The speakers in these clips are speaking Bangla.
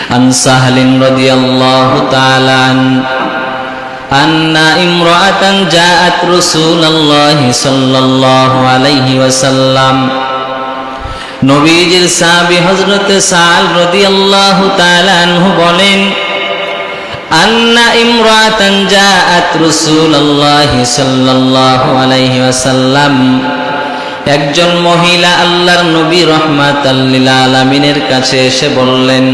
عن سهل رضي الله تعالى عنه أن امرأة جاءت رسول الله صلى الله عليه وسلم নবীজির সাহাবী হযরত সাল রাদিয়াল্লাহু তাআলা আনহু বলেন আন্না ইমরাতান জাআত রাসূলুল্লাহি সাল্লাল্লাহু আলাইহি ওয়াসাল্লাম একজন মহিলা আল্লাহর নবী রাহমাতাল লিল আলামিনের কাছে এসে বললেন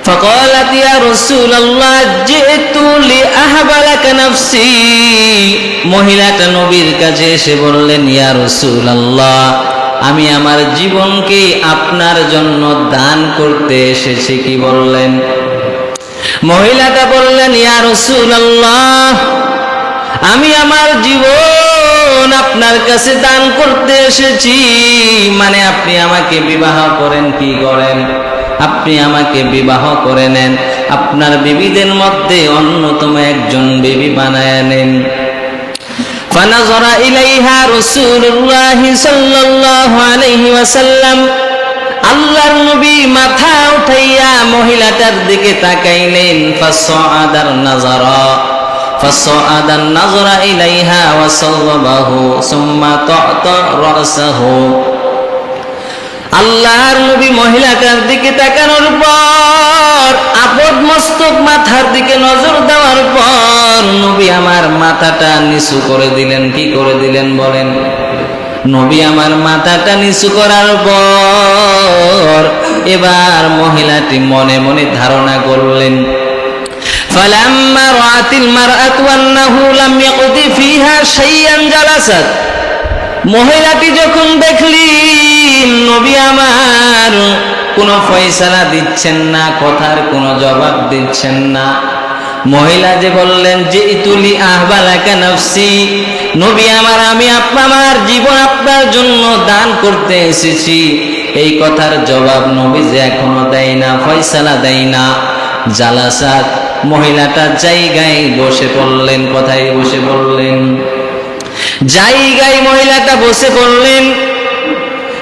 فقالت يا رسول الله جئت لأهب لك نفسي মহিলাটা নবীর কাছে এসে বললেন ইয়া রাসূলুল্লাহ আমি আমার জীবনকে আপনার জন্য দান করতে এসেছি কি বললেন মহিলাটা বললেন ইয়া রাসূলুল্লাহ আমি আমার জীবন আপনার কাছে দান করতে এসেছি মানে আপনি আমাকে বিবাহ করেন কি করেন আপনি আমাকে বিবাহ করে নেন আপনার বিবিদের মধ্যে অন্যতম একজন বিবি বানায় নেন فنظر إليها رسول الله صلى الله عليه وسلم আল্লাহর নবী মাথা উঠাইয়া মহিলাটার দিকে তাকাইলেন فصعد النظر إليها وصوبه ثم طأطأ رأسه আল্লাহর নবী মহিলাটার দিকে তাকানোর পর আপদ মস্তক মাথার দিকে নজর দেওয়ার পর নবী আমার মাথাটা নিচু করে দিলেন কি করে দিলেন বলেন নবী আমার মাথাটা নিচু করার পর এবার মহিলাটি মনে মনে ধারণা করলেন فلما رأت المرأة أنه لم يقضي فيها شيئا جلست মহিলাটি যখন দেখলেন নবী আমার কোনো ফয়সালা দিচ্ছেন না কথার কোনো জবাব দিচ্ছেন না মহিলা যে বললেন যে ইতুলি আহবালাকা নফসি নবী আমার আমি আমার জীবন আপনার জন্য দান করতে এসেছি এই কথার জবাব নবী যে এখনো দেয় না ফয়সালা দেয় না জালাসাত মহিলাটা জায়গায় বসে পড়লেন কোথায় বসে পড়লেন জায়গায় মহিলাটা বসে পড়লেন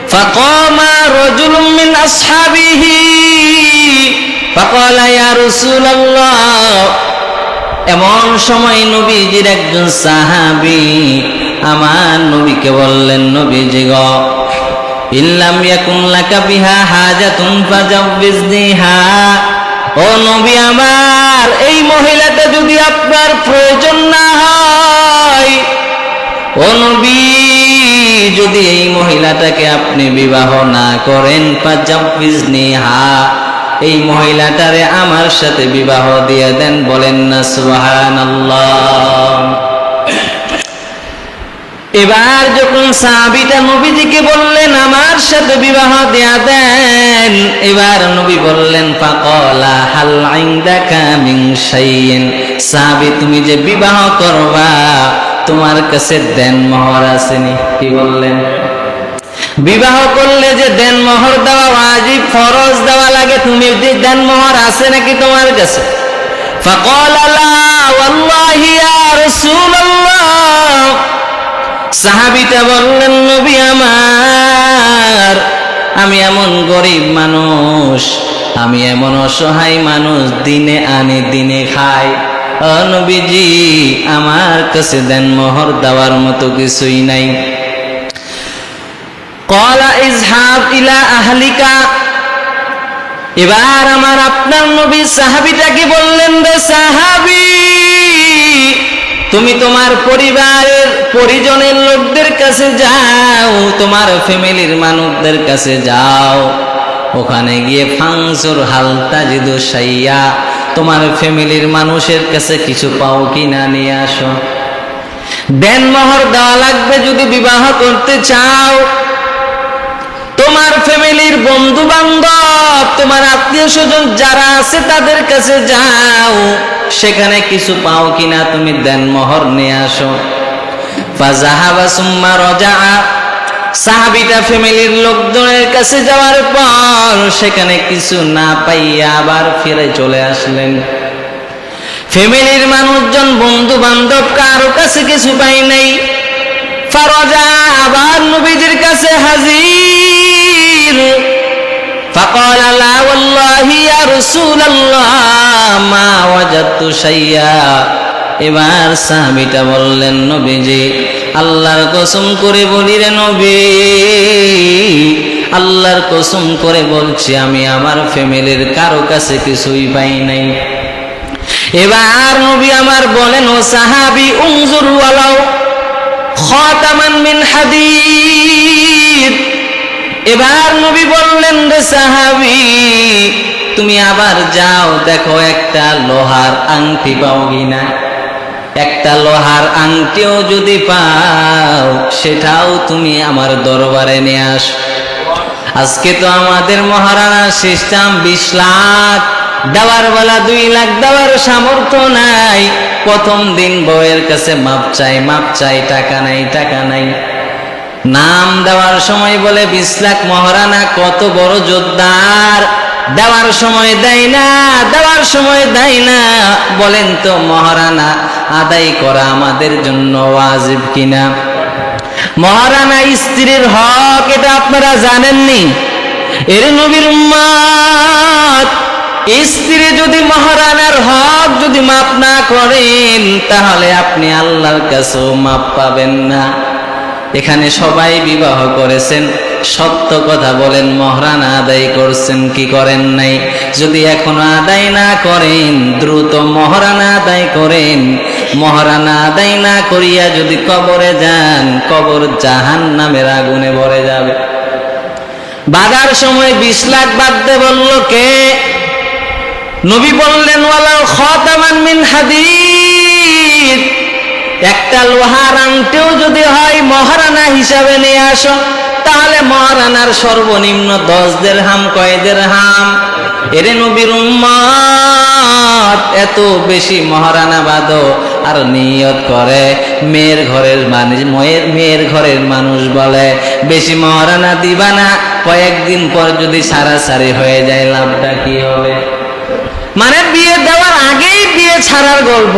فقام رجل من أصحابه فقال يا رسول الله এমন সময় নবীজির একজন সাহাবী আমার নবীকে বললেন নবীজি গো ইল্লাম ইয়াকুন লাকা বিহা হাজাতুন ফাজাওবিজনিহা ও নবী আমার এই মহিলাটা যদি আপনার প্রয়োজন না হয় ও নবী যদি এই মহিলাটাকে আপনি বিবাহ না করেন ফাজাওবিজনিহা এই মহিলাটারে আমার সাথে বিবাহ দিয়ে দেন বলেন না সুবহানাল্লাহ এবার যখন সাহাবীটা নবীজিকে বললেন আমার সাথে বিবাহ দিয়ে দেন এবার নবী বললেন ফাকালা হাল ইনদাকা মিন শাইইন সাহাবী তুমি যে বিবাহ করবা তোমার কাছে দেনমোহর আছে নি কি বললেন বিবাহ করলে যে দেনমোহর দেওয়া ওয়াজিব ফরজ দেওয়া লাগে তুমি যে দেনমোহর আছে নাকি তোমার কাছে ফাকালা লা ওয়াল্লাহি ইয়া রাসূলুল্লাহ সাহাবীটা বললেন নবী আমার আমি এমন গরিব মানুষ আমি এমন অসহায় মানুষ দিনে আনি দিনে খাই ও নবীজি আমার কাছে দেনমোহর দেওয়ার মতো কিছুই নাই ক্বালা ইযহাব ইলা আহলিকা এবার আমার আপনার নবী সাহাবীটাকে বললেন রে সাহাবী তুমি তোমার পরিবারের পরিজনের লোকদের কাছে যাও তোমার ফ্যামিলির মানুষদের কাছে যাও ওখানে গিয়ে ফাংসুর হালতা জিদু সাইয়া তোমার ফ্যামিলির মানুষের কাছে কিছু পাও কিনা নিয়ে আসো দেনমোহর দেওয়া লাগবে যদি বিবাহ করতে চাও তোমার ফ্যামিলির বন্ধু বান্ধব তোমার আত্মীয় স্বজন যারা আছে তাদের কাছে যাও সেখানে কিছু পাও কিনা তুমি দেনমোহর নিয়ে আসো ফাযাহাবা সুম্মা রাজাআ সাহাবীটা ফ্যামিলির লোকজনের কাছে যাওয়ার পর সেখানে কিছু না পাইয়া আবার ফিরে চলে আসলেন ফ্যামিলির মানুষজন বন্ধু বান্ধব কারো কাছে কিছু পাই নাই ফারাজা আবার নবীজির কাছে হাজির ফাকালা লা ওয়াল্লাহি ইয়া রাসূলুল্লাহ মা ওয়াজাদতু শাইয়া। এবার সাহাবীটা বললেন, নবীজি আল্লাহর কসম করে বলি রে নবী, আল্লাহর কসম করে বলছি আমি আমার ফ্যামিলির কারো কাছে কিছুই পাই নাই। এবার নবী আমার বলেন, ও সাহাবী উনজুর ওয়ালাউ খাতামান মিন হাদিদ। এবার নবী বললেন, রে সাহাবী তুমি আবার যাও দেখো একটা লোহার আংটি পাও কিনা। একটা লোহার আংটিও যদি পাও সেটাও তুমি আমার দরবারে নিয়ে আসো। আজকে তো আমাদের মহারানার সিস্টেম 20 লাখ দেওয়ার বেলা 2 লাখ দেওয়ার সামর্থ্য নাই। প্রথম দিন বউয়ের কাছে মাপ চাই, টাকা নাই। নাম দেওয়ার সময় বলে 20 লাখ মহারানা কত বড় যোদ্ধার, দেওয়ার সময় দেয় না। বলেন তো মহারানা আদায় করা আমাদের জন্য ওয়াজিব কিনা? মহারানা স্ত্রীর হক এটা আপনারা জানেননি? এর নবীর উম্মত, স্ত্রী যদি মহারানার হক যদি মাপ না করেন তাহলে আপনি আল্লাহর কাছেও মাপ পাবেন না। এখানে সবাই বিবাহ করেছেন, সত্য কথা বলেন মহারানা আদায় করছেন কি করেন নাই? যদি এখনো আদায় না করেন দ্রুত মহারানা আদায় করেন। মহারানা আদায় না করিয়া যদি কবরে যান, কবর জাহান্নামের আগুনে ভরে যাবে। বাঁধার সময় 20 লাখ বাঁধতে বলল কে? নবী বললেন ওয়ালাউ খাতামান মিন হাদিদ। একটা লোহার আংটিও যদি হয় মহারানা হিসাবে নিয়ে আসো, তাহলে মহারানার সর্বনিম্ন 10 দিরহাম। কয় দিরহাম? এরে নবীর উম্মত, এত বেশি মহারানা বাঁধো আর নিয়ত করে মেয়ের ঘরের মানুষ বলে বেশি মহারানা দিবা না, কয়েকদিন পর যদি সারাসারি হয়ে যায় লাভটা কি হবে? মানে বিয়ে দেওয়ার আগেই বিয়ে ছাড়ার গল্প।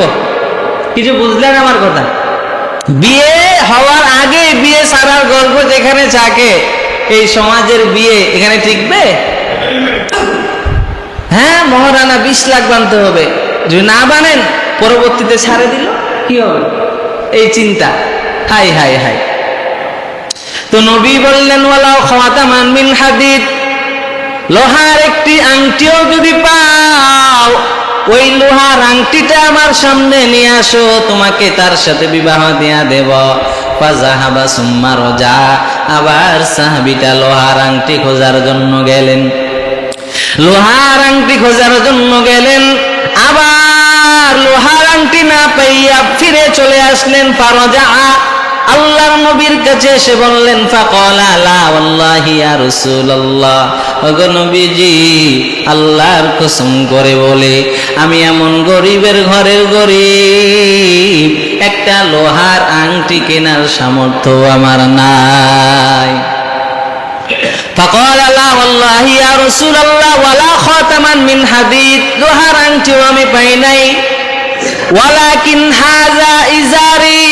কিছু বুঝলেন আমার কথা? বিয়ে হওয়ার আগে বিয়ে ছাড়ার গল্প যেখানে থাকে, এই সমাজের বিয়ে এখানে টিকবে? হ্যাঁ, মহারানা 20 লাখ বানতে হবে, যদি না বানেন পরবর্তীতে ছাড়ে দিল কি হবে? এই চিন্তা। High high high. তো নবী বললেন ওয়ালাউ খাতামান মিন হাদিদ, লোহার একটি আংটিও যদি পাও, ওই লোহার আংটিটা আমার সামনে নিয়ে আসো, তোমাকে তার সাথে বিবাহ দিয়া দেব। ফাযাহাবা সুম্মা রাজা। আবার সাহাবীটা লোহার আংটি খোঁজার জন্য গেলেন। আবার লোহার আংটি না পাইয়া ফিরে চলে আসলেন। ফারাজা, আল্লাহর নবীর কাছে এসে বললেন, ফাকালা লা ওয়াল্লাহি ইয়া রাসূলুল্লাহ, ওগো নবীজি আল্লাহর কসম করে বলে আমি এমন গরিবের ঘরের গরিব, একটা লোহার আংটি কেনার সামর্থ্য আমার নাই। ফাকালা লা ওয়াল্লাহি ইয়া রাসূলুল্লাহ ওয়ালা খাতামান মিন হাদিদ, লোহার আংটিও আমি পাই নাই। ওয়ালাকিন হাযা ইজারি,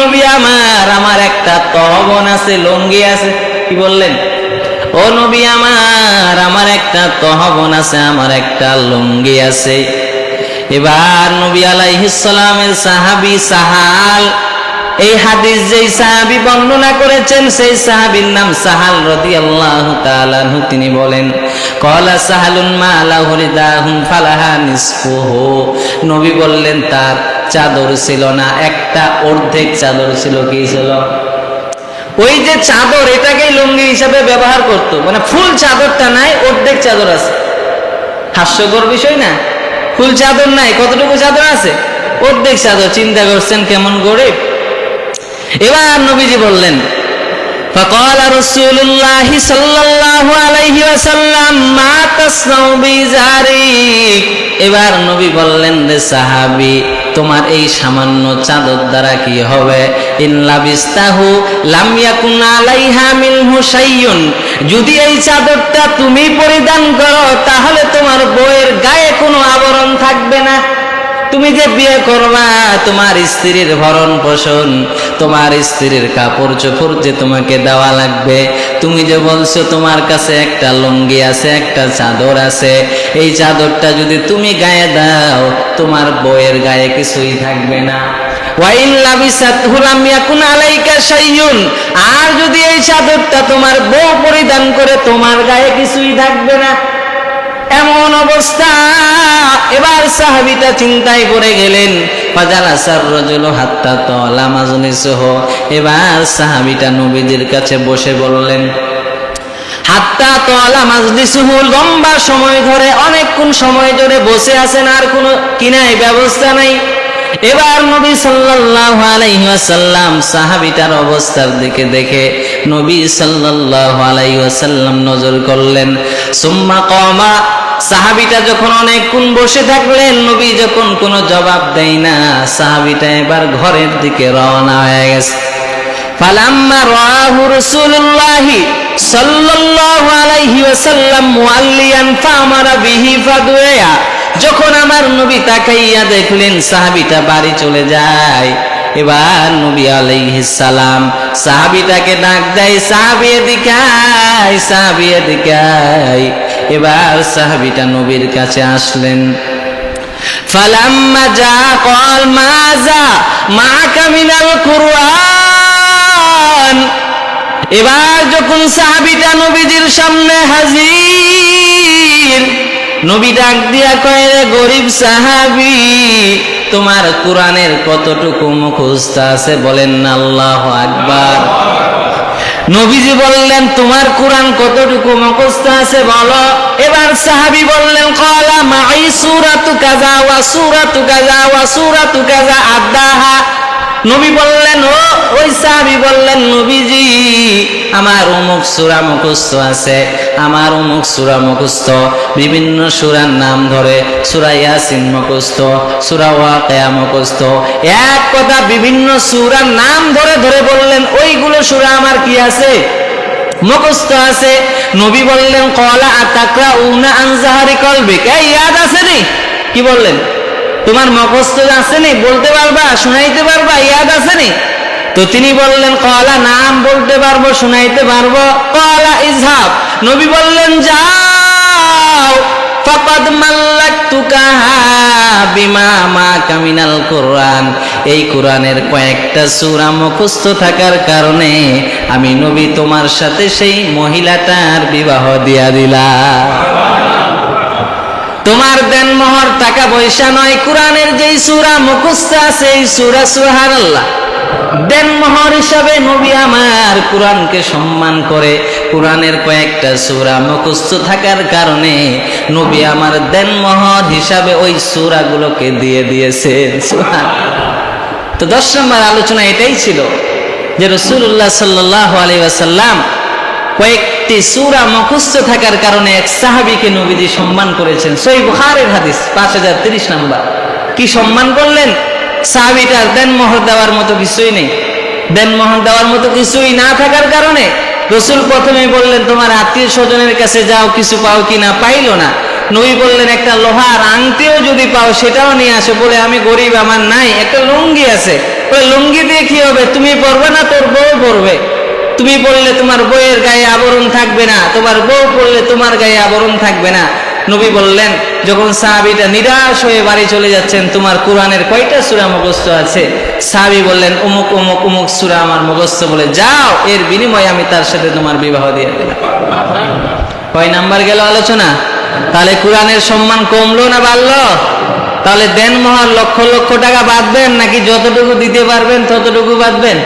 নবী আমার একটা তহবন আছে, লুঙ্গি আছে। কি বললেন? ও নবী আমার একটা তহবন আছে, আমার একটা লুঙ্গি আছে। এবার নবী আলাইহিস সালামের সাহাবী সাহাল, এই হাদিস যেই সাহাবী বর্ণনা করেছেন সেই সাহাবীর নাম সাহাল রাদিয়াল্লাহু তাআলা আনহু। তিনি বলেন, ক্বালা সাহালুন মা লাহু রিদাহুন ফালাহা নিসফুহু। নবী বললেন তার চাদর ছিল না, একটা অর্ধেক চাদর ছিল। কি ছিল? ওই যে চাদর, এটাকেই লুঙ্গি হিসাবে ব্যবহার করতো, মানে ফুল চাদরটা নাই, অর্ধেক চাদর আছে। হাস্যকর বিষয় না? ফুল চাদর নাই, কতটুকু চাদর আছে? অর্ধেক চাদর। চিন্তা করছেন কেমন গরিব। এবার নবীজি বললেন, ফাকালা রাসূলুল্লাহ সাল্লাল্লাহু আলাইহি ওয়াসাল্লাম মা তাসনাউ বিজারিক। এবার নবী বললেন, রে সাহাবী তোমার এই সামান্য চাদর দ্বারা কি হবে? ইন লাবিস্তাহু লাম ইয়াকুন আলাইহা মিনহু শাইউন, যদি এই চাদরটা তুমি পরিধান করো তাহলে তোমার বউয়ের গায়ে কোনো আবরণ থাকবে না। তুমি যে বিয়ে করবা, তোমার স্ত্রীর ভরণ পোষণ, তোমার স্ত্রীর কাপড় চোপড় যে তোমাকে দেওয়া লাগবে, তুমি যে বলছো তোমার কাছে একটা লুঙ্গি আছে, একটা চাদর আছে, এই চাদরটা যদি তুমি গায়ে দাও তোমার বউয়ের গায়ে কিছুই থাকবে না। ওয়াইন লাবিসাতহু লাম ইয়াকুন আলাইকা শাইউন, আর যদি এই চাদরটা তোমার বউ পরিধান করে তোমার গায়ে কিছুই থাকবে না। এমন অবস্থা। এবার সাহাবীটা চিন্তায় পড়ে গেলেন। ফাজালাসার রাজুলু হাত্তা তালা মাজলিসুহু, এবার সাহাবীটা নবীজির কাছে বসে বললেন, হাত্তা তালা মাজলিসুহু, লম্বা সময় ধরে অনেকক্ষণ সময় ধরে বসে আছেন, আর কোনো কিনাই ব্যবস্থা নাই। এবার নবী সাল্লাল্লাহু আলাইহি ওয়াসাল্লাম সাহাবীটার অবস্থার দিকে দেখে নবী সাল্লাল্লাহু আলাইহি ওয়াসাল্লাম নজর করলেন। সুম্মা কামা, সাহাবীটা যখন অনেকক্ষণ বসে থাকলেন, নবী যখন কোনো জবাব দেয় না, সাহাবীটা এবার ঘরের দিকে রওনা হয়ে গেছে। ফালাম্মা রাআহু রাসূলুল্লাহি সাল্লাল্লাহু আলাইহি ওয়াসাল্লাম মুআল্লিয়ান ফামারা বিহি ফাদুয়া, যখন আমার নবী তাকাইয়া দেখলেন সাহাবীটা বাড়ি চলে যায়, এবার নবী আলাইহিস সালাম সাহাবীটাকে ডাক দেয়, সাহাবী এদিকে আয়, সাহাবী এদিকে আয়। এবার সাহাবীটা নবীর কাছে আসলেন। ফালাম্মা জা ক্বাল মাজা মাআকা মিনাল কুরআন, এবার যখন সাহাবীটা নবীজির সামনে হাজির, নবী ডাক দিয়া কয়, রে গরিব সাহাবী, তোমার কোরআনের কতটুকু মুখস্থ আছে বলেন না আল্লাহু আকবার। নবীজি বললেন, তোমার কোরআন কতটুকু মুখস্থ আছে বলো। এবার সাহাবী বললেন, ক্বালা মাই সূরাতু কাযা ওয়া সূরাতু কাযা ওয়া সূরাতু কাযা আদাহা। নবী বললেন, ওই সাহাবী বললেন, নবীজি আমার অমুক সূরা মুখস্থ আছে, আমার অমুক সূরা মুখস্থ, বিভিন্ন সূরার নাম ধরে সূরা ইয়াসিন মুখস্থ, সূরা ওয়াকিয়া মুখস্থ, এক কথা বিভিন্ন সূরার নাম ধরে ধরে বললেন ওইগুলো সূরা আমার কি আছে, মুখস্থ আছে। নবী বললেন, ক্বালা আতাকরাউনা আন যাহরি কলবিক, এই ইয়াদ আছে নি? কি বললেন? তোমার মুখস্থ আছে নি? বলতে পারবা, শুনাইতে পারবা, ইয়াদ আছে নি? তো তিনি বললেন, ক্বালা নাম, বলতে পারবো, শুনাইতে পারবো। ক্বালা ইযহাব, নবী বললেন যাও, ফাকাদ মাল্লাকতুকাহা বিমা মাকা মিনাল কুরআন, এই কোরআনের কয়েকটা সূরা মুখস্থ থাকার কারণে আমি নবী তোমার সাথে সেই মহিলাটার বিবাহ দিয়া দিলাম। তোমার দেনমোহর টাকা পয়সা নয়, কোরআনের যেই সূরা মুখস্থ আছে এই সূরা, সুবহানাল্লাহ, দেনমোহর হিসাবে নবী আমার কোরআনকে সম্মান করে, কোরআনের কয়েকটা সূরা মুখস্থ থাকার কারণে নবী আমার দেনমোহর হিসাবে ওই সূরাগুলোকে দিয়ে দিয়েছেন। তো 10 নম্বর আলোচনা এটাই ছিল যে রাসূলুল্লাহ সাল্লাল্লাহু আলাইহি ওয়াসাল্লাম কয়েকটি সূরা মুখস্থ থাকার কারণে এক সাহাবীকে নবীজি সম্মান করেছেন। সহিহ বুখারীর হাদিস 5030 নম্বর। কি সম্মান করলেন? সাহাবীটার দেনমোহর দেওয়ার মতো কিছুই নেই, দেনমোহর দেওয়ার মতো কিছুই না থাকার কারণে রাসূল প্রথমেই বললেন, তোমার আত্মীয় স্বজনের কাছে যাও, কিছু পাও কিনা। পাইল না। নবী বললেন, একটা লোহার আংটিও যদি পাও সেটাও নিয়ে আসো। বলে, আমি গরিব, আমার নাই, একটা লুঙ্গি আছে। ওই লুঙ্গি দিয়ে কি হবে? তুমি পরবে না, তোর বউ পরবে। তুমি পড়লে তোমার বউয়ের গায়ে আবরণ থাকবে না, তোমার বউ পড়লে তোমার গায়ে আবরণ থাকবে না। নবী বললেন, যখন সাহাবীটা নিরাশ হয়ে বাড়ি চলে যাচ্ছেন, তোমার কোরআনের কয়টা সূরা মুখস্থ আছে? সাহাবী বললেন, অমুক অমুক অমুক সূরা আমার মুখস্থ। বলে, যাও, এর বিনিময়ে আমি তার সাথে তোমার বিবাহ দিয়ে দিলাম। কয় নাম্বার গেল আলোচনা? তাহলে কোরআনের সম্মান কমলো না বাড়লো? তাহলে দেনমোহর লক্ষ লক্ষ টাকা বাঁধবেন নাকি যতটুকু দিতে পারবেন ততটুকু বাঁধবেন?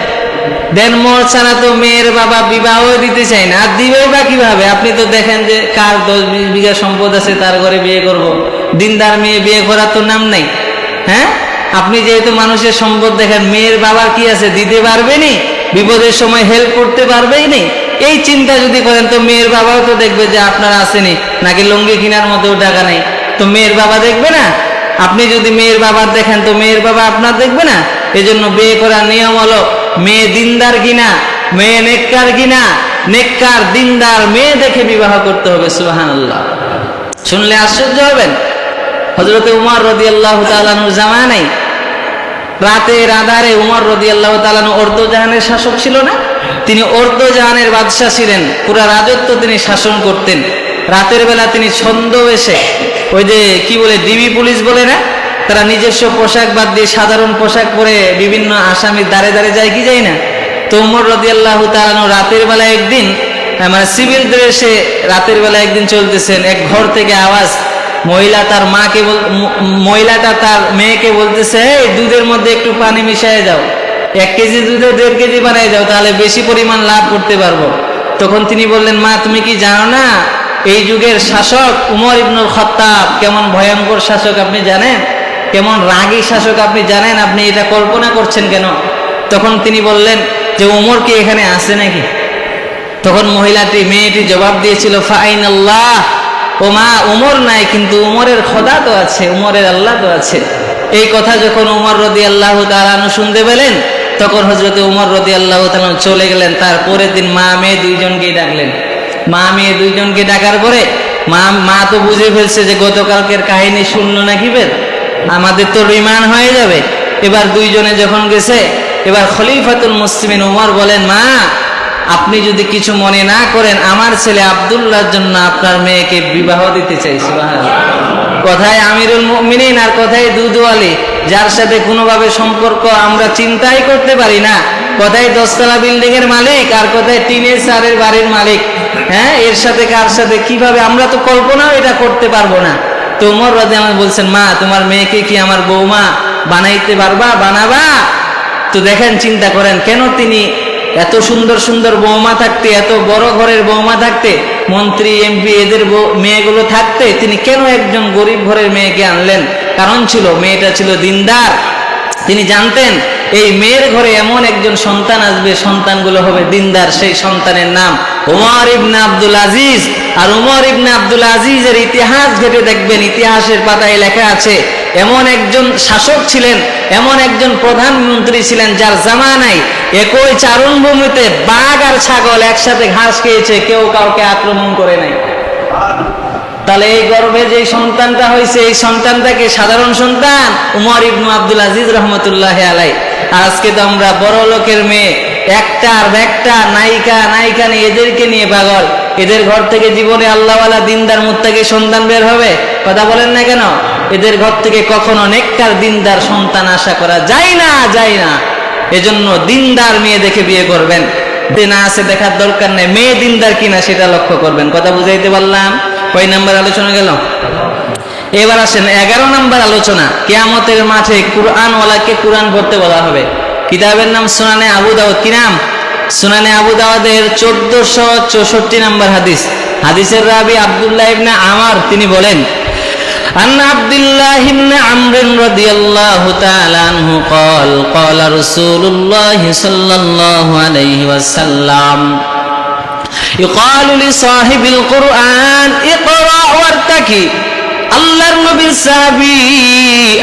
দেনমোহর ছাড়া তো মেয়ের বাবা বিবাহ দিতে চায় না, আর দিবেই বা কিভাবে? আপনি তো দেখেন যে কার 10-20 বিঘা সম্পদ আছে, তার ঘরে বিয়ে করব। দিনদার মেয়ে বিয়ে করার তো নাম নেই। হ্যাঁ, আপনি যেহেতু মানুষের সম্পদ দেখেন, মেয়ের বাবার কি আছে, দিতে পারবেনি, বিপদের সময় হেল্প করতে পারবেই নি। এই চিন্তা যদি করেন তো মেয়ের বাবাও তো দেখবে যে আপনার আসেনি, নাকি লুঙ্গি কেনার মতো টাকা নেই, তো মেয়ের বাবা দেখবে না? আপনি যদি মেয়ের বাবার দেখেন তো মেয়ের বাবা আপনার দেখবে না? এজন্য বিয়ে করার নিয়ম হলো, মেয়ে দিনদার কিনা, মেয়ে নেককার কিনা, নেককার দিনদার মেয়ে দেখে বিবাহ করতে হবে। সুবহানাল্লাহ। শুনলে আশ্চর্য হবেন, হযরত উমর রাদিয়াল্লাহু তাআলা আনহুর জামানায় রাতের আধারে উমর রাদিয়াল্লাহু তাআলা অর্ধজাহানের শাসক ছিল না? তিনি অর্ধজাহানের বাদশা ছিলেন, পুরা রাজত্ব তিনি শাসন করতেন। রাতের বেলা তিনি ছদ্মবেশে, ওই যে কি বলে ডিবি পুলিশ বলে না, তারা নিজস্ব পোশাক বাদ দিয়ে সাধারণ পোশাক পরে বিভিন্ন আসামির দ্বারে দ্বারে যায় কি যায় না? তো উমর রাদিয়াল্লাহু তাআলা রাতের বেলা একদিন মানে সিভিল ড্রেসে রাতের বেলা একদিন চলতেছেন, এক ঘর থেকে আওয়াজ, মহিলাটা তার মেয়েকে বলতেছে, এই দুধের মধ্যে একটু পানি মিশিয়ে যাও, 1 কেজি দুধে 1.5 কেজি বানাই যাও, তাহলে বেশি পরিমাণ লাভ করতে পারবো। তখন তিনি বললেন, মা তুমি কি জানো না এই যুগের শাসক উমর ইবনুল খাত্তাব কেমন ভয়ঙ্কর শাসক আপনি জানেন? কেমন রাগী শাসক আপনি জানেন? আপনি এটা কল্পনা করছেন কেন? তখন তিনি বললেন যে উমর কি এখানে আছে নাকি? তখন মেয়েটি জবাব দিয়েছিল, ফাইনাল্লাহ, ও মা উমর নাই, কিন্তু উমরের খোদা তো আছে, উমরের আল্লাহ তো আছে। এই কথা যখন উমর রাদিয়াল্লাহু তাআলা শুনতে পেলেন, তখন হযরত উমর রাদিয়াল্লাহু তাআলা চলে গেলেন। তারপরের দিন মা মেয়ে দুইজনকেই ডাকলেন। মা মেয়ে দুইজনকে ডাকার পরে মা তো বুঝে ফেলছে যে গতকালকের কাহিনী শুনলো নাকি, আমাদের তো রিমান্ড হয়ে যাবে। এবার দুইজনে যখন গেছে, এবার খলিফাতুল মুসলিমিন উমর বলেন, মা আপনি যদি কিছু মনে না করেন, আমার ছেলে আব্দুল্লাহর জন্য আপনার মেয়েকে বিবাহ দিতে চাই। সুবহানাল্লাহ। কথায় আমিরুল মুমিনিন আর কথায় দুধওয়ালি, যার সাথে কোনোভাবে সম্পর্ক আমরা চিন্তাই করতে পারি না। কথায় 10 তলা বিল্ডিং এর মালিক আর কথায় টিনের চালের বাড়ির মালিক। হ্যাঁ, এর সাথে কার সাথে কিভাবে, আমরা তো কল্পনাও এটা করতে পারবো না। তো উমর রাদিয়াল্লাহু বলছেন, মা তোমার মেয়েকে কি আমার বৌমা বানাইতে পারবা, বানাবা? তো দেখেন, চিন্তা করেন, কেন তিনি এত সুন্দর সুন্দর বৌমা থাকতে, এত বড় ঘরের বৌমা থাকতে, মন্ত্রী এমপি এদের মেয়েগুলো থাকতে, তিনি কেন একজন গরিব ঘরের মেয়েকে আনলেন? কারণ ছিল, মেয়েটা ছিল দিনদার। তিনি জানতেন এই মেয়ের ঘরে এমন একজন সন্তান আসবে, সন্তানগুলো হবে দিনদার। সেই সন্তানের নাম উমর ইবনে আব্দুল আজিজ। আর উমর ইবনে আব্দুল আজিজের ইতিহাস ঘেটে দেখবেন, ইতিহাসের পাতায় লেখা আছে এমন একজন শাসক ছিলেন, এমন একজন প্রধানমন্ত্রী ছিলেন, যার জামানায় একই চারণভূমিতে বাঘ আর ছাগল একসাথে ঘাস খেয়েছে, কেউ কাউকে আক্রমণ করে নাই। তাহলে এই গর্ভে যে সন্তানটা হয়েছে, এই সন্তানটাকে সাধারণ সন্তান উমর ইবনে আব্দুল আজিজ রহমতুল্লাহ আলাই। আর আজকে তো আমরা বড় লোকের মেয়ে, একটার নায়িকা নিয়ে, এদেরকে নিয়ে পাগল। এদের ঘর থেকে জীবনে আল্লাহওয়ালা দিনদার মুত্তাকি সন্তান বের হবে? কথা বলেন না কেন? এদের ঘর থেকে কখনো নেককার দিনদার সন্তান আশা করা যায় না। এজন্য দিনদার মেয়ে দেখে বিয়ে করবেন। না আছে দেখার দরকার নেই, মেয়ে দিনদার কিনা সেটা লক্ষ্য করবেন। কথা বুঝাইতে পারলাম? কয় নাম্বার আলোচনা গেল? এবার আসেন 11 নম্বর আলোচনা। কিয়ামতের মাঠে কুরআনওয়ালাকে কুরআন পড়তে বলা হবে। কিতাবের নাম সুনানে আবু দাউদ। কি নাম? সুনানে আবু দাউদের 1464 নম্বর হাদিস। হাদিসের রাবি আব্দুল্লাহ ইবনে আমর, তিনি বলেন, عن عبد الله بن عمرو رضي الله تعالى عنه قال قال رسول الله صلى الله عليه وسلم يقال لصاحب القرآن اقرأ وارتقي। আল্লাহর নবীর সাহাবী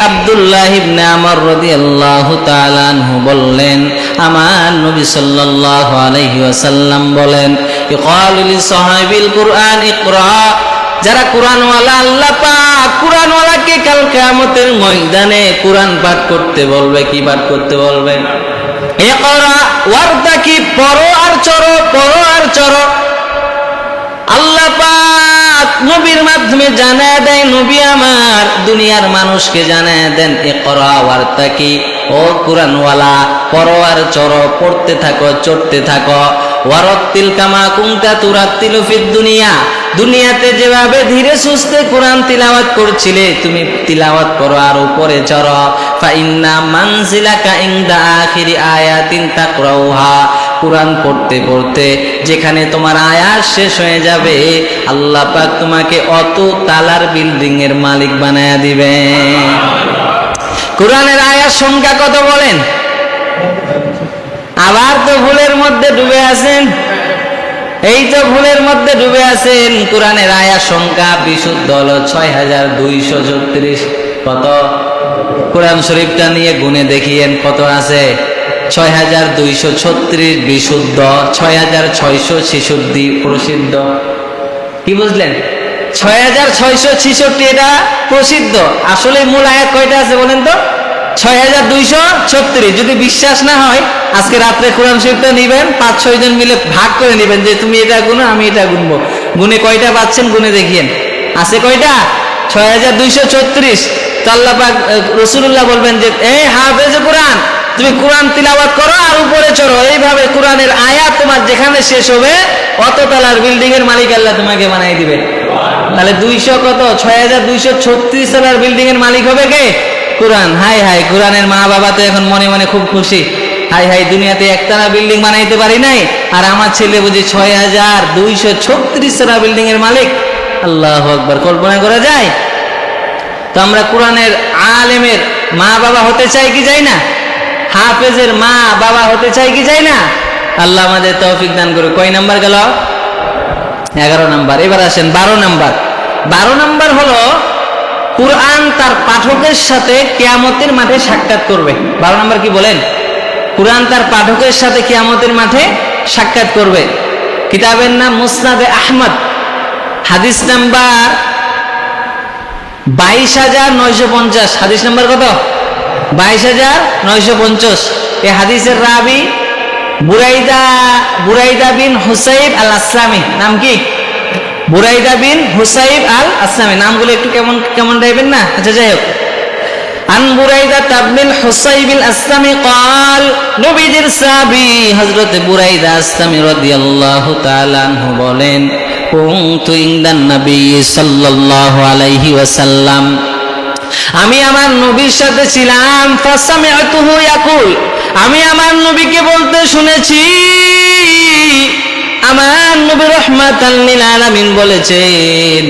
আব্দুল্লাহ ইবনে আমর রাদিয়াল্লাহু তাআলা আনহু বললেন, আমার নবী সাল্লাল্লাহু আলাইহি ওয়াসাল্লাম বলেন, ইকালু লিসাহিবিল কুরআন ইকরা। যারা কুরআনওয়ালা, আল্লাহ পাক কুরআনওয়ালাকে কাল কিয়ামতের ময়দানে কুরআন পাঠ করতে বলবে। কি পাঠ করতে বলবে? ইকরা ওয়ারতাকি, পড়ো আর চড়ো, পড়ো আর চড়ো। আল্লাহ পাক নবীর মাধ্যমে জানায় দেয়, নবী আমার দুনিয়ার মানুষকে জানায় দেন, ইকরা ওয়ারতাকি, ও কুরআনওয়ালা পড়ো আর চড়ো, পড়তে থাকো, চড়তে থাকো। ওয়ারাত্তিল কামা কুনতা তুরাত্তিলু ফিদ দুনিয়া, দুনিয়াতে যেভাবে ধীরে সুস্থে কোরআন তিলাওয়াত করছিলে, তুমি তিলাওয়াত করো আর উপরে চড়ো। ফা ইন্না মানজিলাকা ইনদা আখিরি আয়াতিন তাকরাউহা, কোরআন পড়তে পড়তে যেখানে তোমার আয়াত শেষ হয়ে যাবে, আল্লাহ পাক তোমাকে অত তালার বিল্ডিং এর মালিক বানায়া দিবে। কোরআনের আয়াত সংখ্যা কত বলেন? আবার তো ভুলের মধ্যে ডুবে আছেন, এই তো ভুলের মধ্যে ডুবে আছেন। কোরআনের আয়াত সংখ্যা বিশুদ্ধ হলো 6236। কত? কোরআন শরীফটা নিয়ে গুনে দেখিয়েন কত আছে? 6236 বিশুদ্ধ, 6666 প্রসিদ্ধ। কি বুঝলেন? 6666 এটা প্রসিদ্ধ। আসলে মূল আয়াত কয়টা আছে বলেন তো? 6236। যদি বিশ্বাস না হয় আজকে রাত্রে কোরআন শরীফটা নিবেন, 5-6 জন মিলে ভাগ করে নিবেন যে তুমি এটা গুনো আমি এটা গুনবো। গুনে কয়টা পাচ্ছেন গুনে দেখিয়েন। আছে কয়টা? 6236। তো আল্লাহ পাক রাসূলুল্লাহ বলবেন যে এই হাফেজ কোরআন, তুমি কোরআন তিলাওয়াত করো আর উপরে চড়ো। এইভাবে কোরআনের আয়াত তোমার যেখানে শেষ হবে অত তলার বিল্ডিং এর মালিক আল্লাহ তোমাকে বানাই দিবে। তাহলে 200 কত 6236 তলার বিল্ডিং এর মালিক হবে কে? কোরআন। হাই হাই, কোরআনের মা বাবা তো এখন মনে মনে খুব খুশি। হাই হাই, দুনিয়াতে একতলা বিল্ডিং বানাইতে পারি নাই, আর আমার ছেলে বুঝি 6236 তলা বিল্ডিং এর মালিক। আল্লাহু আকবার, কল্পনা করা যায়? তো আমরা কোরআনের আলেমের মা বাবা হতে চাই কি চাই না? হাফেজের মা বাবা হতে চাই কি চাই না? আল্লাহ আমাদের তৌফিক দান করে। কয় নাম্বার গেল? 11 নাম্বার। এবার আসেন 12 নাম্বার। 12 নাম্বার হলো কুরআন তার পাঠকের সাথে কিয়ামতের মাঠে সাক্ষাৎ করবে। 12 নাম্বার কি বলেন? কুরআন তার পাঠকের সাথে কিয়ামতের মাঠে সাক্ষাৎ করবে। কিতাবের নাম মুসনাদে আহমদ, হাদিস নাম্বার 22,950। হাদিস নাম্বার কত? 22,950। এই হাদিসের রাবি বুরাইদা বিন হুসাইব আল আসলামি। নাম কি? বুরাইদা বিন হুসাইব আল আসলামি। নামগুলো একটু কেমন কেমন টাইপের না? আচ্ছা যাই হোক। আন বুরাইদা তাবনিল হুসাইব আল আসলামি قال, নবীজির সাহাবী হযরত বুরাইদা আসলামি রাদিয়াল্লাহু তাআলা আনহু বলেন, কুনতু ইনদান নবী সাল্লাল্লাহু আলাইহি ওয়াসাল্লাম, আমি আমার নবীর সাথে ছিলাম। ফাসামিআতুহু ইয়াকুল, আমি আমার নবীকে বলতে শুনেছি। আমার নবী রাহমাতাল লিল আলামিন বলেছেন,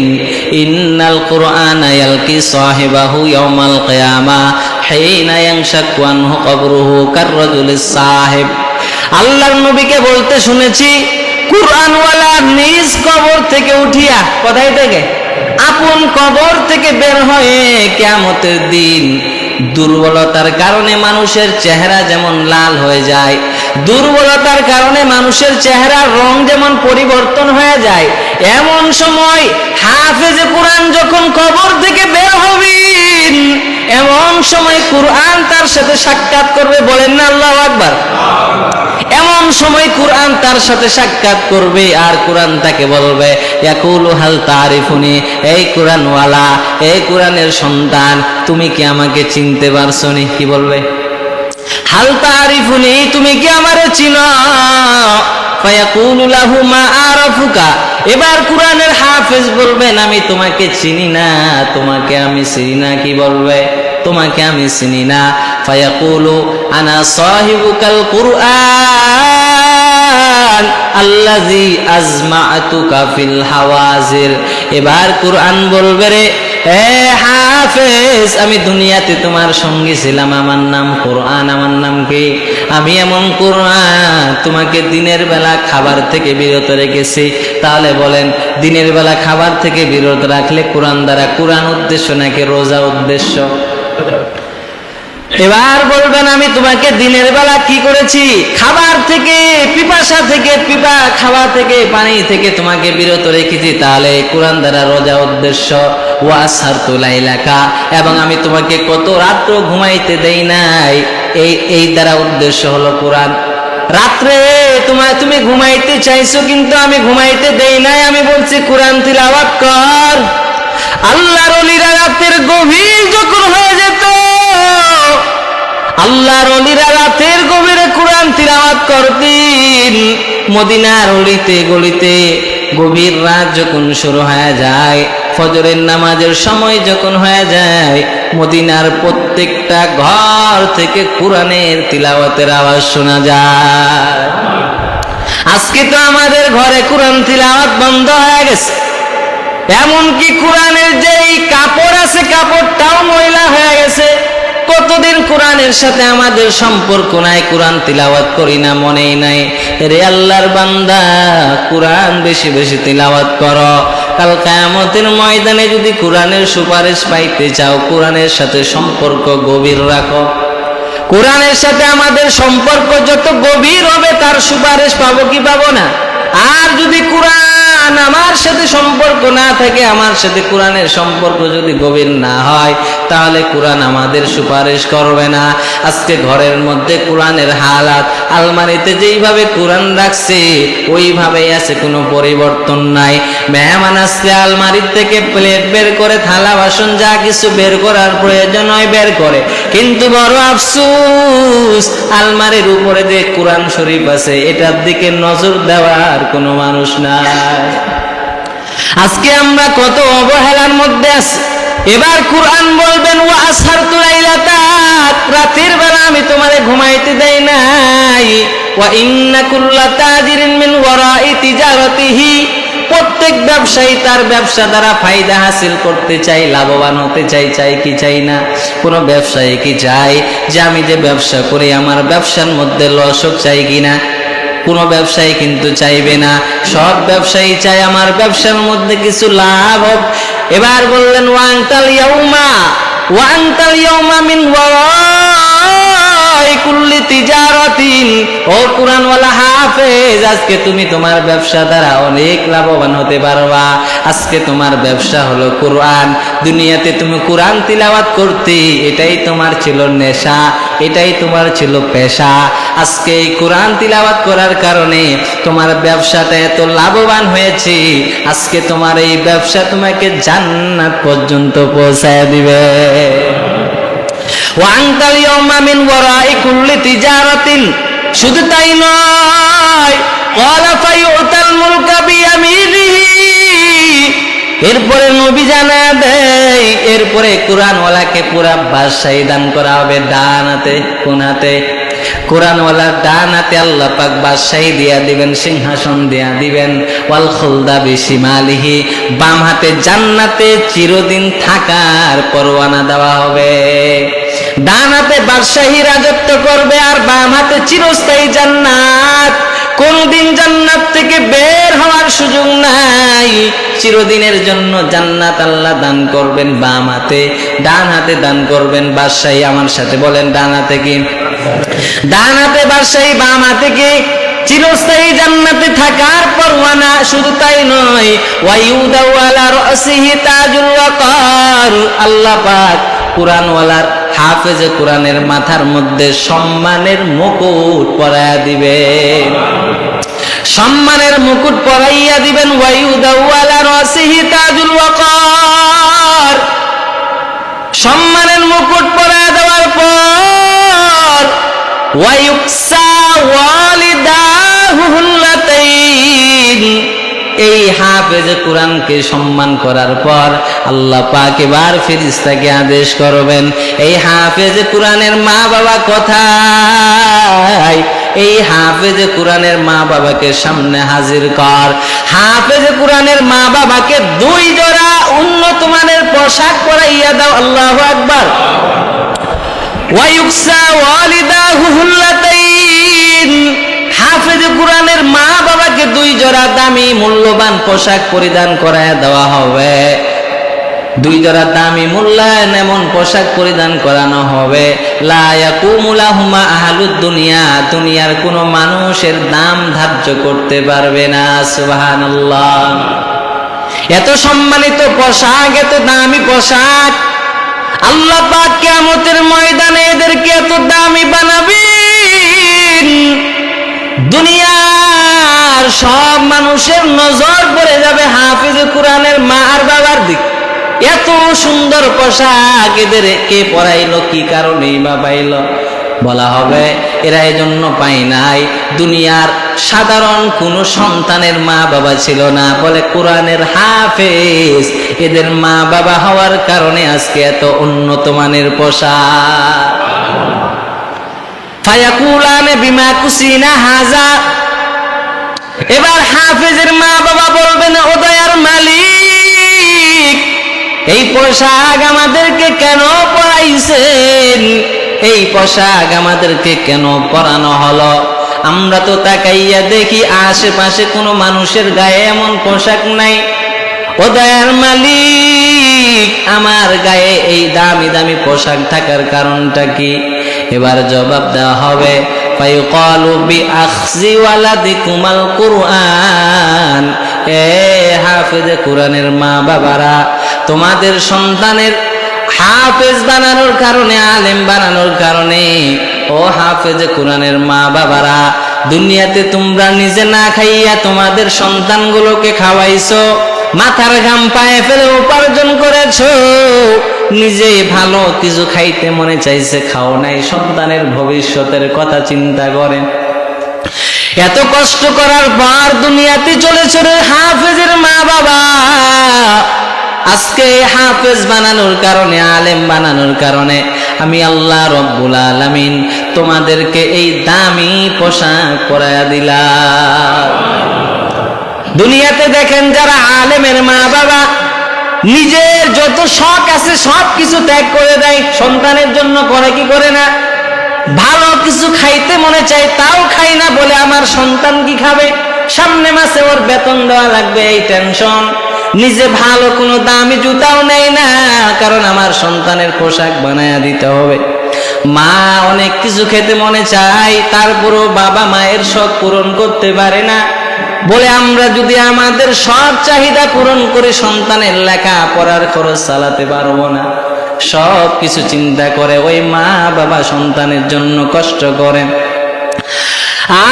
ইন্নাল কুরআনা ইয়ালকি সাহিবাহু ইয়াউমাল কিয়ামা হিনা ইয়ানশাকু আনহু কবরুহু কাররাজুলিস সাহিব। আল্লাহর নবীকে বলতে শুনেছি, কুরআনওয়ালা নিজ কবর থেকে উঠিয়া, কোথায় থেকে? আপন কবর থেকে বের হয়ে কিয়ামতের দিন দুর্বলতার কারণে মানুষের চেহারা যেমন লাল হয়ে যায়, দুর্বলতার কারণে মানুষের চেহারার রং যেমন পরিবর্তন হয়ে যায়, এমন সময় হাফেজে কোরআন যখন কবর থেকে বের হবেন, এমন সময় কোরআন তার সাথে সাক্ষাৎ করবে। বলেন না আল্লাহু আকবার। এমন সময় কোরআন তার সাথে সাক্ষাৎ করবে আর কোরআন তাকে বলবে, ইয়াকুলু হাল তারিফুনি, এই কোরআনওয়ালা, এই কোরআনের সন্তান, তুমি কি আমাকে চিনতে পারছো নি? কি বলবে? হাল তারিফুনি, তুমি কি আমারে চিনো? ফায়াকুলু লাহু মা আরাফুকা, এবার কোরআনের হাফেজ বলবেন, আমি তোমাকে চিনি না, তোমাকে আমি চিনি না। কি বলবে? তোমাকে আমি চিনি না। ফায়াকুলু আনা সাহিবুকাল কুরআন আল্লাযী আজমা'তুকা ফিল হাওয়াজির, এবার কোরআন বলবে, রে এ হাফেজ, আমি দুনিয়াতে তোমার সঙ্গী ছিলাম, আমার নাম কোরআন। আমার নাম কি? আমি এমন কোরআন তোমাকে দিনের বেলা খাবার থেকে বিরত রেখেছি। তাহলে বলেন, দিনের বেলা খাবার থেকে বিরত রাখলে কোরআন দ্বারা কোরআন উদ্দেশ্য নাকি রোজা উদ্দেশ্য? এবার বলবেন, আমি তোমাকে দিনের বেলা কি করেছি? খাবার থেকে, পিপাসা থেকে, খাওয়া থেকে, পানি থেকে তোমাকে বিরত রেখেছি। তাহলে কোরআন দ্বারা রোজা উদ্দেশ্য। ওয়াসারতু লাইলাকা, এবং আমি তোমাকে কত রাত্র ঘুমাইতে দেই নাই, এই দ্বারা উদ্দেশ্য হলো কোরআন। রাত্রে তুমি ঘুমাইতে চাইছো, কিন্তু আমি ঘুমাইতে দেই নাই, আমি বলছি কোরআন তিলাওয়াত কর। আল্লাহর ওলিরা রাতের গভীর যখন হয়ে যেত, আল্লাহর ওলিরা রাতের গভীরে কোরআন তিলাওয়াত করতেন। মদিনার অলিতে গলিতে গভীর রাত যখন শুরু হয়ে যায়, ফজরের নামাজের সময় যখন হয়ে যায়, মদিনার প্রত্যেকটা ঘর থেকে কোরআনের তিলাওয়াতের আওয়াজ শোনা যায়। আজকে তো আমাদের ঘরে কোরআন তিলাওয়াত বন্ধ হয়ে গেছে। এমনকি কোরআনের যেই কাপড় আছে, কাপড়টাও ময়লা হয়ে গেছে। কতদিন কোরআনের সাথে আমাদের সম্পর্ক নাই, কোরআন তিলাওয়াত করি না, মনেই নাই। রে আল্লাহর বান্দা, কোরআন বেশি বেশি তিলাওয়াত করো। কাল কিয়ামতের ময়দানে যদি কোরআনের সুপারিশ পাইতে চাও, কোরআনের সাথে সম্পর্ক গভীর রাখো। কোরআনের সাথে আমাদের সম্পর্ক যত গভীর হবে, তার সুপারিশ পাবো কি পাবো না? আর যদি কোরআন কোরআন আমার সাথে সম্পর্ক না থাকে, আমার সাথে কোরআনের সম্পর্ক যদি গভীর না হয়, তাহলে কোরআন আমাদের সুপারিশ করবে না। আজকে ঘরের মধ্যে কোরআনের হালাত, আলমারিতে যেইভাবে কোরআন রাখছে ওইভাবেই আছে, কোনো পরিবর্তন নাই। মেহমান আসলে আলমারির থেকে প্লেট বের করে, থালা বাসন যা কিছু বের করার প্রয়োজন হয় বের করে, কিন্তু বড় আফসোস আলমারির উপরে যে কোরআন শরীফ আছে এটার দিকে নজর দেওয়ার কোনো মানুষ নাই। আজকে আমরা কত অবহেলার মধ্যে আছি। এবার কোরআন বলবেন ওয়া আসহারতু লাইলাতাক, রাতের বেলা আমি তোমারে ঘুমাইতে দেই নাই। ওয়া ইন্না কুল্লা তাজিরিন মিন ওয়ারাই তিজারাতিহি, প্রত্যেক ব্যবসায়ী তার ব্যবসা দ্বারা ফায়দা হাসিল করতে চাই, লাভবান হতে চাই, চাই কি চাই না? কোন ব্যবসায়ী কি চাই যে আমি যে ব্যবসা করি আমার ব্যবসার মধ্যে লস হোক, চাই কিনা? কোন ব্যবসায়ী কিন্তু চাইবে না। সব ব্যবসায়ী চায় আমার ব্যবসার মধ্যে কিছু লাভ হোক। এবার বললেন ওয়াংতাল ইয়াউমা মিন ওয়ারাই কুল্লি তিজারাতিন, ও কুরআনওয়ালা হাফেজ, আজকে তুমি তোমার ব্যবসা দ্বারা অনেক লাভবান হতে পারবা। আজকে তোমার ব্যবসা হলো কোরআন। দুনিয়াতে তুমি কোরআন তিলাওয়াত করতে, এটাই তোমার ছিল নেশা, এটাই তোমার ছিল পেশা। আজকে এই কোরআন তিলাওয়াত করার কারণে তোমার ব্যবসাটা এত লাভবান হয়েছে। আজকে তোমার এই ব্যবসা তোমাকে জান্নাত পর্যন্ত পৌঁছায় দিবে। ওয়াংতাল ইয়াউমা মিন ওয়ারাই কুল্লি তিজারাতিন, শুধু তাই নয়, ক্বালা ফায়ুতাল মুলকা বিয়ামিনিহি, এরপরে নবী জানা দেয়, এরপরে কোরআনওয়ালাকে পুরা বাদশাহী দান করা হবে ডান হাতে। কোন হাতে? কোরআনওয়ালার ডান হাতে আল্লাহ পাক বাদশাহী দিয়া দিবেন, সিংহাসন দিয়া দিবেন। ওয়াল খুলদা বিশিমালিহি, বাম হাতে জান্নাতে চিরদিন থাকার পরওয়ানা দেওয়া হবে। ডান হাতে বাদশাহী রাজত্ব করবে আর বাম হাতে চিরস্থায়ী জান্নাত। কোনদিন জান্নাত থেকে বের হওয়ার সুযোগ নাই। চিরদিনের জন্য জান্নাত আল্লাহ দান করবেন বাম হাতে, ডান হাতে দান করবেন বাদশাহী। আমার সাথে বলেন, ডান হাতে কি? ডান হাতে বাদশাহী, বাম হাতে কি? চিরস্থায়ী জান্নাতে থাকার পরওয়ানা। শুধু তাই নয়, ওয়ায়ুদাউ আলা রাসিহি তাজুল ওয়াকার, আল্লাহ পাক কোরআনওয়ালার হাফেজে কোরআনের মাথার মধ্যে সম্মানের মুকুট পরাইয়া দিবেন, সম্মানের মুকুট পরাইয়া দিবেন। ওয়ায়ুদাউ আলা রাসিহি তাজুল ওয়াকার, সম্মানের মুকুট পরাইয়া দেওয়ার পর ওয়ায়ুকসা ওয়ালিদাহু হুল্লাতাইন, এই হাফেজে কোরআনকে সম্মান করার পর আল্লাহ পাক এবার ফেরেশতাকে আদেশ করবেন, এই হাফেজে কোরআনের মা বাবা কোথায়? এই হাফেজে কোরআনের মা বাবাকে সামনে হাজির কর। হাফেজে কোরআনের মা বাবাকে 2 জোড়া উন্নত মানের পোশাক পরাইয়া দাও। আল্লাহু আকবার। ওয়ায়ুকসা ওয়ালিদাহু হুল্লাতাইন, হাফেজে কোরআনের মা বাবাকে 2 জোড়া দামি মূল্যবান পোশাক পরিধান করায় দেওয়া হবে। 2 জোড়া দামি মূল্যায়ন এমন পোশাক পরিধান করানো হবে, লা ইয়াকুমু লাহুমা আহলুদ দুনিয়া, দুনিয়ার কোন মানুষের দাম ধার্য করতে পারবে না। সুবহানাল্লাহ। এত সম্মানিত পোশাক, এত দামি পোশাক আল্লাহ পাক কিয়ামতের ময়দানে এদেরকে এত দামি বানাবেন, দুনিয়ার সব মানুষের নজর পড়ে যাবে হাফেজে কোরআনের মা আর বাবার দিক। এত সুন্দর পোশাক এদেরকে পরাইলো কি কারণেই বা পাইল? বলা হবে এরা এজন্য পাই নাই, দুনিয়ার সাধারণ কোন সন্তানের মা বাবা ছিল না, বলে কোরআনের হাফেজ এদের মা বাবা হওয়ার কারণে আজকে এত উন্নত মানের পোশাক। ফায়াকুলানে বিমা কুসিনা হাজা, এবার হাফেজের মা বাবা বলবেন, ও দয়ার মালিক, এই পোশাক আমাদেরকে কেন পরাইছেন? এই পোশাক আমাদেরকে কেন পরানো হলো? আমরা তো তাকাইয়া দেখি আশেপাশে কোনো মানুষের গায়ে এমন পোশাক নাই। ও দয়ার মালিক, আমার গায়ে এই দামি দামি পোশাক থাকার কারণটা কি? এবার জবাব দেওয়া হবে, ফায়ুকালু বিআখযি ওয়ালাদিকুমাল কুরআন এ হাফেজে কোরআনের মা বাবারা, তোমাদের সন্তানের হাফেজ বানানোর কারণে, আলেম বানানোর কারণে, ও হাফেজে কোরআনের মা বাবারা, দুনিয়াতে তোমরা নিজে না খাইয়া তোমাদের সন্তানগুলোকে খাওয়াইছো, মাথার ঘাম পায়ে ফেলে উপার্জন করেছো, নিজে ভালো কিছু খাইতে মনে চাইছে, খাও নাই। সন্তানের ভবিষ্যতের কথা চিন্তা করেন। এত কষ্ট করার পর দুনিয়াতে চলেছে হাফেজের মা বাবা। আজকে হাফেজ বানানোর কারণে, আলেম বানানোর কারণে আমি আল্লাহ রব্বুল আলামিন তোমাদেরকে এই দামি পোশাক পরায়া দিলাম। দুনিয়াতে দেখেন যারা আলেমের মা বাবা নিজের যত শখ আছে সব কিছু ত্যাগ করে দেয় সন্তানের জন্য, করে কি করে না? ভালো কিছু খাইতে মনে চায় তাও খাই না, বলে আমার সন্তান কি খাবে, সামনে মাসে ওর বেতন দেওয়া লাগবে এই টেনশন। নিজে ভালো কোনো দামি জুতাও নেই না, কারণ আমার সন্তানের পোশাক বানায়া দিতে হবে। মা অনেক কিছু খেতে মনে চায়, তারপরও বাবা মায়ের শখ পূরণ করতে পারে না, বলে আমরা যদি আমাদের সব চাহিদা পূরণ করে সন্তানের লেখা পড়ার খরচ চালাতে পারবো না। সব কিছু চিন্তা করে ওই মা বাবা সন্তানের জন্য কষ্ট করেন।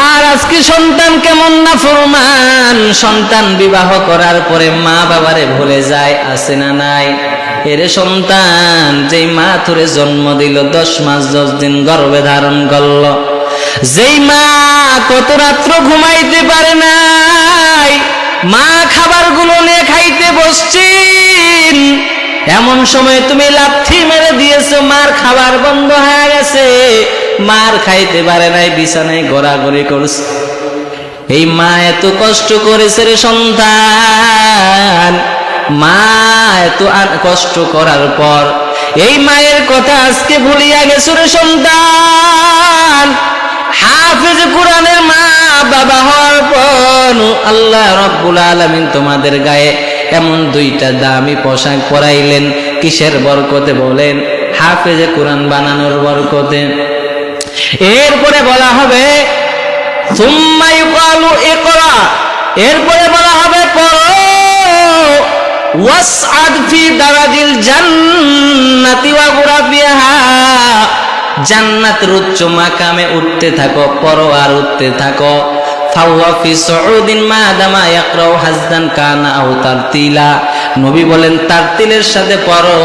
আর আজকে সন্তান কেমন নাফরমান, সন্তান বিবাহ করার পরে মা বাবারে ভুলে যায়, আছে না নাই? এরে সন্তান যেই মা তোরে জন্ম দিল, 10 মাস 10 দিন গর্ভে ধারণ করল, যেই মা কত রাত্র ঘুমাইতে পারে নাই, মা খাবারগুলো নিয়ে খাইতে বসছেন, এমন সময় তুমি লাথি মেরে দিয়েছো, মার খাবার বন্ধ হয়ে গেছে, মার খাইতে পারে নাই, বিছানায় গড়াগড়ি করছে। এই মা এত কষ্ট করেছে রে সন্তান, মা এত কষ্ট করার পর এই মায়ের কথা আজকে ভুলিয়া গেছো রে সন্তান। হাফেজ কোরআনের মা বাবা হওয়ার পর আল্লাহ রব্বুল আলামিন তোমাদের গায়ে এমন 2টা দামি পোশাক পরাইলেন। কিসের বরকতে বলেন? হাফেজে কোরআন বানানোর বরকতে। এরপরে বলা হবে সুম্মা ইউকালু ইকরা, এরপরে বলা হবে পড়ো, ওয়াসআদ ফি দারাজিল জান্নাতি ওয়া গুরাফিহা, জান্নাতের উচ্চ মাকামে উঠতে থাকো, পড়ো আর উঠতে থাকো। ফাওয়া ফি সুউদিন মা দামা ইয়াকরাউ হাজদান কানা আও তারতিলা, নবী বলেন তারতিলের সাথে পড়ো,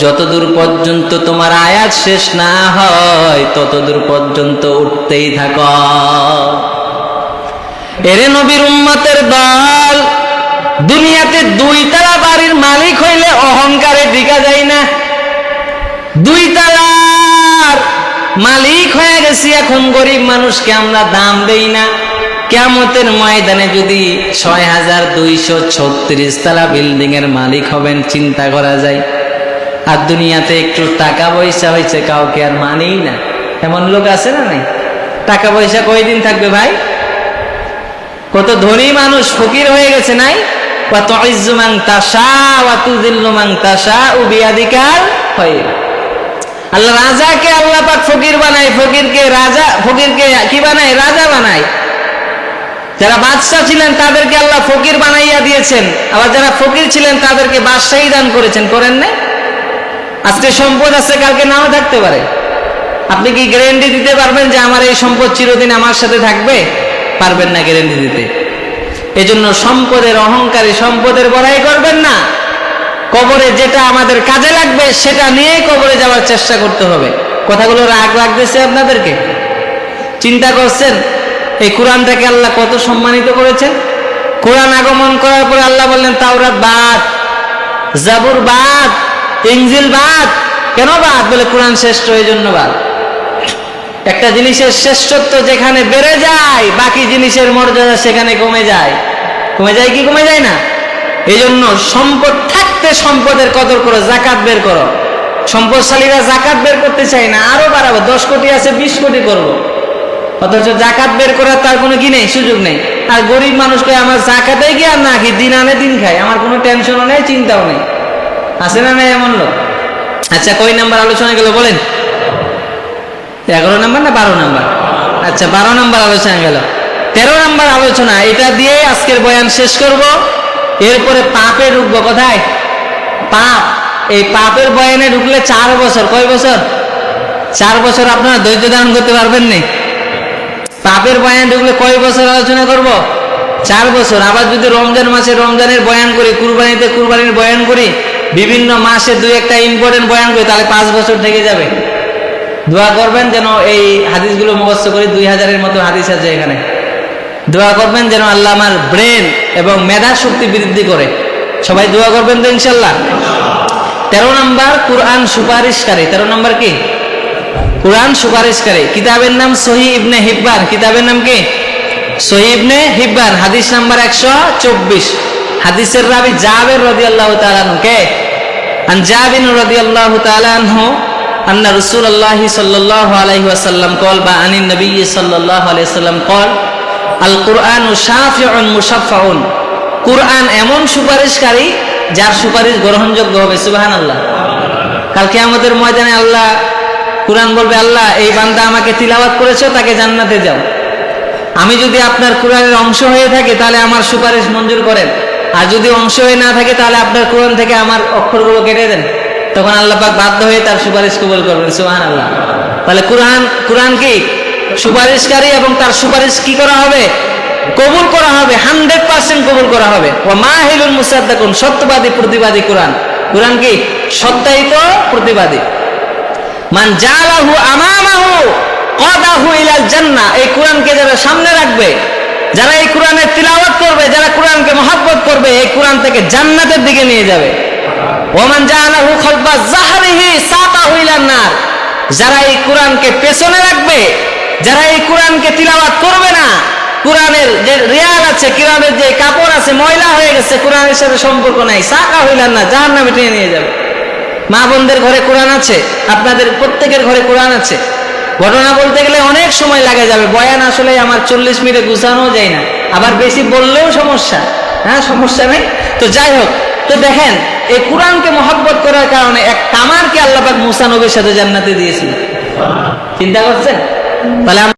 যতদূর পর্যন্ত তোমার আয়াত শেষ না হয় ততদূর পর্যন্ত উঠতেই থাকো। এরে নবীর উম্মতের দল, দুনিয়াতে 2 তালা বাড়ির মালিক হইলে অহংকারে দিকা যায় না। 2 তালার মালিক হয়ে গেছি, এখন গরিব মানুষকে আমরা দাম দেই না। কিয়ামতের ময়দানে যদি 6236 তালা বিল্ডিং এর মালিক হবেন, চিন্তা করা যায়। আর দুনিয়াতে একটু টাকা পয়সা হয়েছে কাউকে আর মানেই না, এমন লোক আছে না নাই? টাকা পয়সা কয়দিন থাকবে ভাই? কত ধনী মানুষ ফকির হয়ে গেছে নাই? ওয়া তুইজ্জু মান তাশা ওয়া তুযিল্লু মান তাশাউ বিয়াদিকাল খায়র। আল্লাহ রাজাকে আল্লাহ পাক ফকির বানায়, ফকিরকে রাজা, ফকিরকে কি বানায়? রাজা বানায়। যারা বাদশা ছিলেন তাদেরকে আল্লাহ ফকির বানাইয়া দিয়েছেন, আবার যারা ফকির ছিলেন তাদেরকে বাদশাহী দান করেছেন, করেন না? আজকে সম্পদ আছে, কালকে নাও থাকতে পারে। আপনি কি গ্যারান্টি দিতে পারবেন যে আমার এই সম্পদ চিরদিন আমার সাথে থাকবে? পারবেন না গ্যারান্টি দিতে। এজন্য সম্পদের অহংকারী, সম্পদের বড়াই করবেন না। কবরে যেটা আমাদের কাজে লাগবে সেটা নিয়েই কবরে যাওয়ার চেষ্টা করতে হবে। কথাগুলো রাগ লাগতেছে আপনাদেরকে? চিন্তা করছেন এই কোরআনটাকে আল্লাহ কত সম্মানিত করেছেন? কোরআন আগমন করার পরে আল্লাহ বললেন তাওরাত বাদ, জাবুর বাদ, ইনজিল বাদ। কেন বাদ? বলে কোরআন শ্রেষ্ঠ, এই জন্য বাদ। একটা জিনিসের শ্রেষ্ঠত্ব যেখানে বেড়ে যায়, বাকি জিনিসের মর্যাদা সেখানে কমে যায়। কমে যায় কি কমে যায় না? এই জন্য সম্পদ থাকতে সম্পদের কদর করো, জাকাত বের করো। সম্পদশালীরা জাকাত বের করতে চায় না, আরো বাড়াবো, 10 কোটি আছে 20 কোটি করবো, অথচ জাকাত বের করার তার কোনো কি নেই, সুযোগ নেই। আর গরিব মানুষকে আমার জাকাতে গিয়ে আর না কি দিন আনে দিন খায়, আমার কোনো টেনশনও নেই, চিন্তাও নেই। আছে না নাই এমন লোক? আচ্ছা, কয় নাম্বার আলোচনা গেল বলেন? 11 নাম্বার না 12 নাম্বার? আচ্ছা, 12 নাম্বার আলোচনা গেল। 13 নম্বর আলোচনা, এটা দিয়ে আজকের বয়ান শেষ করব। এরপরে পাপে ঢুকবো। কোথায়? পাপ। এই পাপের বয়ানে ঢুকলে 4 বছর। কয় বছর? 4 বছর আপনারা ধৈর্য ধারণ করতে পারবেন না। পাপের বয়ানে ঢুকলে কয় বছর আলোচনা করব? 4 বছর। আবার যদি রমজান মাসে রমজানের বয়ান করি, কুরবানিতে কুরবানির বয়ান করি, বিভিন্ন মাসে 2-1টা ইম্পর্টেন্ট বয়ান করি, তাহলে 5 বছর থেকে যাবে। দোয়া করবেন যেন এই হাদিসগুলো মুখস্থ করি। 2000-এর মতো হাদিস আছে এখানে। দোয়া করবেন যেন আল্লাহ আমার ব্রেন এবং মেধা শক্তি বৃদ্ধি করে। সবাই দোয়া করবেন তো ইনশাল্লাহ। 13 নম্বর কুরআন সুপারিশকারী। 13 নম্বর কি? কুরআন সুপারিশকারী। কিতাবের নাম সহিহ ইবনে হিব্বান। কিতাবের নাম কি? সহিহ ইবনে হিব্বান। হাদিস নাম্বার 124। হাদিসের রাবি জাবের রাদিয়াল্লাহু তাআলা আনহু। কে? আন জাবির রাদিয়াল্লাহু তাআলা আনহু আন্না রাসূলুল্লাহ সাল্লাল্লাহু আলাইহি ওয়াসাল্লাম قال বা আনিন নবী সাল্লাল্লাহু আলাইহি ওয়াসাল্লাম قال আল কুরআনু শাফিউন মুশাফফাউন। কুরআন এমন সুপারিশকারী যার সুপারিশ গ্রহণযোগ্য হবে। সুবহানাল্লাহ। কাল কিয়ামতের ময়দানে আল্লাহ কুরআন বলবে, আল্লাহ এই বান্দা আমাকে তিলাওয়াত করেছে, তাকে জান্নাতে যাও। আমি যদি আপনার কুরআনের অংশ হয়ে থাকি তাহলে আমার সুপারিশ মঞ্জুর করেন, আর যদি অংশ হয়ে না থাকে তাহলে আপনার কুরআন থেকে আমার অক্ষরগুলো কেটে দেন। তখন আল্লাহ পাক বাধ্য হয়ে তার সুপারিশ কবুল করবেন। সুবহানাল্লাহ। তাহলে কুরআন কি? সুপারিশকারী, এবং তার সুপারিশ কি করা হবে? কবুল করা হবে। 100% কবুল করা হবে। ওয়া মাহিলুল মুসাদ্দাকুন, সত্যবাদী প্রতিবাদী কুরআন। কুরআন কি? সত্যায়িত প্রতিবাদী। মান জালাহু আমামাহু কাদাহু ইলাল জান্নাহ। এই কুরআনকে যারা সামনে রাখবে, যারা এই কুরআনের তিলাওয়াত করবে, যারা কুরআনকে মহব্বত করবে, এই কুরআন থেকে জান্নাতের দিকে নিয়ে যাবে। ওয়া মান জালাহু খালফা যাহরিহি সাকাহু ইলান নার। যারা এই কুরআনকে পেছনে রাখবে, যারা এই কুরআনকে তিলাওয়াত করবে না, কুরআনের যে রিয়াল আছে, কুরআনের যে কাপড় আছে ময়লা হয়ে গেছে, কুরআনের সাথে সম্পর্ক নাই, সাকাহু ইলান নার, জাহান্নামে টেনে নিয়ে যাবে। মা বোনদের ঘরে কোরআন আছে, আপনাদের প্রত্যেকের ঘরে কোরআন আছে। ঘটনা বলতে গেলে অনেক সময় লাগে যাবে। বয়ান আসলে আমার 40 মিনিটে গুছানো যায় না, আবার বেশি বললেও সমস্যা। হ্যাঁ, সমস্যা নেই। তো যাই হোক, তো দেখেন এই কোরআনকে মহব্বত করার কারণে এক কামারকে আল্লাহ পাক মুসা নবীর সাথে জান্নাতে দিয়েছিল। চিন্তা করছেন? তাহলে